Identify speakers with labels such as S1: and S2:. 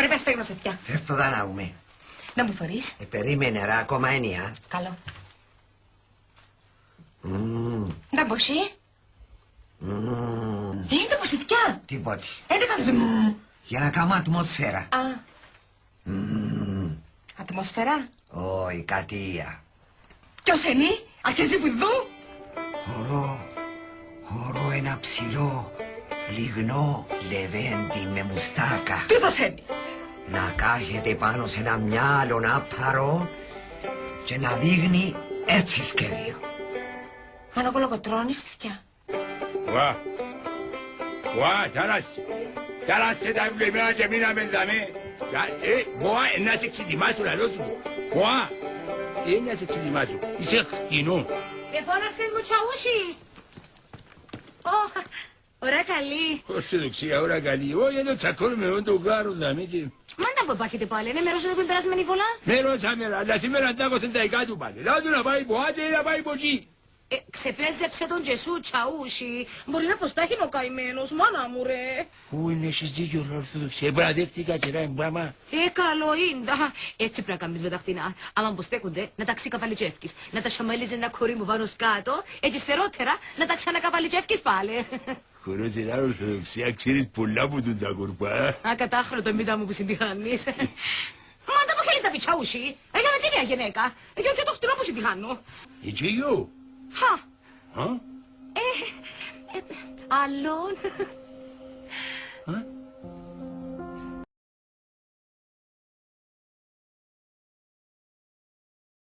S1: Φέρε στέγνο σετιά.
S2: Φέρ το δανάουμε.
S1: Να μου θωρείς.
S2: Περίμενε ρε, ακόμα έννοια.
S1: Καλό. Να μπωσί. Είναι μπωσιτιά.
S2: Τίποτε.
S1: Δεν κάνεις
S2: Για να κάνω ατμόσφαιρα.
S1: Α. Ατμόσφαιρα.
S2: Όχι, κατία.
S1: Ποιος είναι, αρχίζει που δω.
S2: Χωρώ ένα ψηλό, λιγνό λεβέντι με μουστάκα.
S1: Τι το σένει.
S2: Να κάθεται πάνω σε ένα μυάλο άπαρο και να δείχνει έτσι σχέδιο.
S1: Πάνω κολοκοτρώνεις θυκιά.
S3: Ταράσσε τα βλεμμένα και μείναμε δαμέ. Μποά, να σε ξετοιμάσω λαλό σου. Μποά, να σε ξετοιμάσω. Είσαι χτινό.
S4: Δεν φώναξες μου τσαούσι. Ωραία καλή.
S3: Ορθοδοξία, ώρα καλή. Όχι, εδώ τσακώνουμε εγώ το γάρο δαμέ και...
S4: Μάντα που υπάρχετε πάλι, είναι μέρος εδώ που είναι περασμένη φορά.
S3: Μέρος άμερα, αλλά σήμερα αντάκωσαν τα δικά του πάλι. Λάδου να πάει μποά και να πάει μποκί.
S4: Ξεπέζεψε τον Τζεσού τσαούσι. Μπορεί να προστάχει ο καημένος, μάνα μου ρε.
S3: Ού, είναι εσείς δίκιο, Ορθοδοξία. Μπραδεύτηκα και ρε μπάμα.
S4: Καλό είναι. Έτσι πρέπει να κάνεις με τα χτινά. Αλλά όπως στέκονται, να τα ξεκαβαλιτζεύκεις. Να τα σαμαλίζει ένα κορί μου πάνω σκάτω. Έτσι στερότερα να τα ξανακαβαλιτζεύκεις πάλι.
S3: Χωρός ένα Ορθοδοξία, ξέρεις πολλά από τον τα κορπά.
S4: Ακατάχρονο μήτα μου που συντυχάνεις. Μάντα που θέλει τα πιτσαούσι. Έκαμε τι μια γυναίκα. Και το χτινό που συντυχάνω.
S3: Έτσι γιο.
S4: Άλλον.